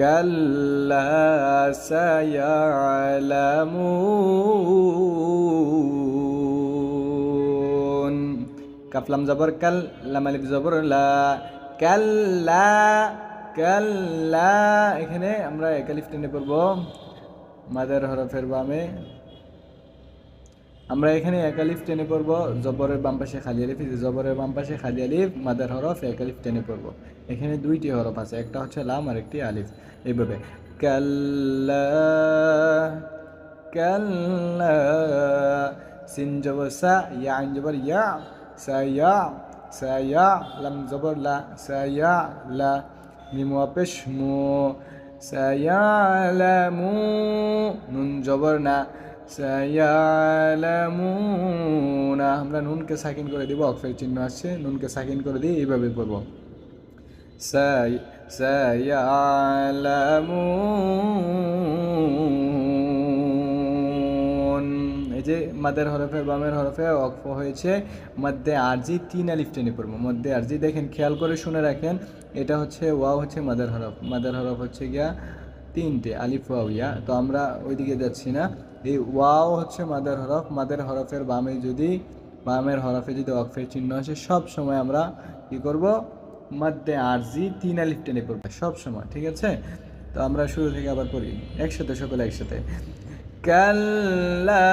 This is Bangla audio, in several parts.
কাল্লা সায়ালামুন। কাফ লাম জবর কাল, লাম আলিফ জবর লা, কাল্লা কাল্লা। এখানে আমরা এক আলিফ টেনে পড়ব মাদের হরফের বামে। আমরা এখানে এক আলিফ টেনে পড়ব, জবরের বাম পাশে খালি আলিফ, জবরের বাম পাশে খালি আলিফ, মাদের হরফ এক আলিফ টেনে পড়ব। এখানে দুইটি হরফ আছে, একটা হচ্ছে লাম আর একটি আলিফ। এইভাবে কাল্লা কাল্লা। সিন জবর সা, ইয়া আইন জবর ইয়া, সায়া সায়া, লাম জবর লা, সায়া লা, মিম ওয়া পেশ মু, সায়ালামু, নুন জবর না, সায়ালামুনা। আমরা নুনকে সাকিন করে দিব, অক্ফের চিহ্ন আসছে, নুনকে সাকিন করে দিয়ে এইভাবে পড়ব, সায়ালামুন। এই যে মাদের হরফে বামের হরফে অক্ফ হয়েছে, মধ্যে আরজি তিন আলিফ টেনে পড়বো। মধ্যে আরজি দেখেন, খেয়াল করে শুনে রাখেন, এটা হচ্ছে ওয়াও হচ্ছে মাদের হরফ, মাদের হরফ হচ্ছে গিয়া তিনটে, আলিফ ওয়াও ইয়া। তো আমরা ওইদিকে যাচ্ছি না, এই ওয়াও হচ্ছে মাদের হরফ, মাদের হরফের বামে যদি, বামের হরফে যদি অক্ফের চিহ্ন আসে, সব সময় আমরা কি করব, মধ্যে আরজি তিন আলিফ টেনে পড়বো সব সময়, ঠিক আছে? তো আমরা শুরু থেকে আবার পড়ি একসাথে, সকলে একসাথে। কাল্লা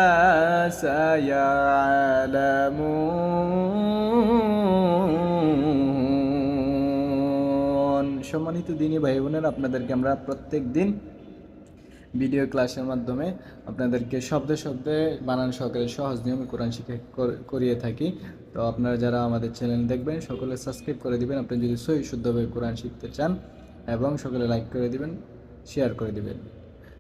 সায়ালামুন। সম্মানিত দিনী ভাই বোনের, আপনাদেরকে আমরা প্রত্যেক দিন ভিডিও ক্লাসের মাধ্যমে আপনাদেরকে শব্দে শব্দে বানান সহকারে সহজ নিয়মে কোরআন শিক্ষা করিয়ে থাকি। তো আপনারা যারা আমাদের চ্যানেল দেখবেন, সকলে সাবস্ক্রাইব করে দিবেন আপনি যদি সহি শুদ্ধভাবে কোরআন শিখতে চান, এবং সকলে লাইক করে দিবেন, শেয়ার করে দিবেন।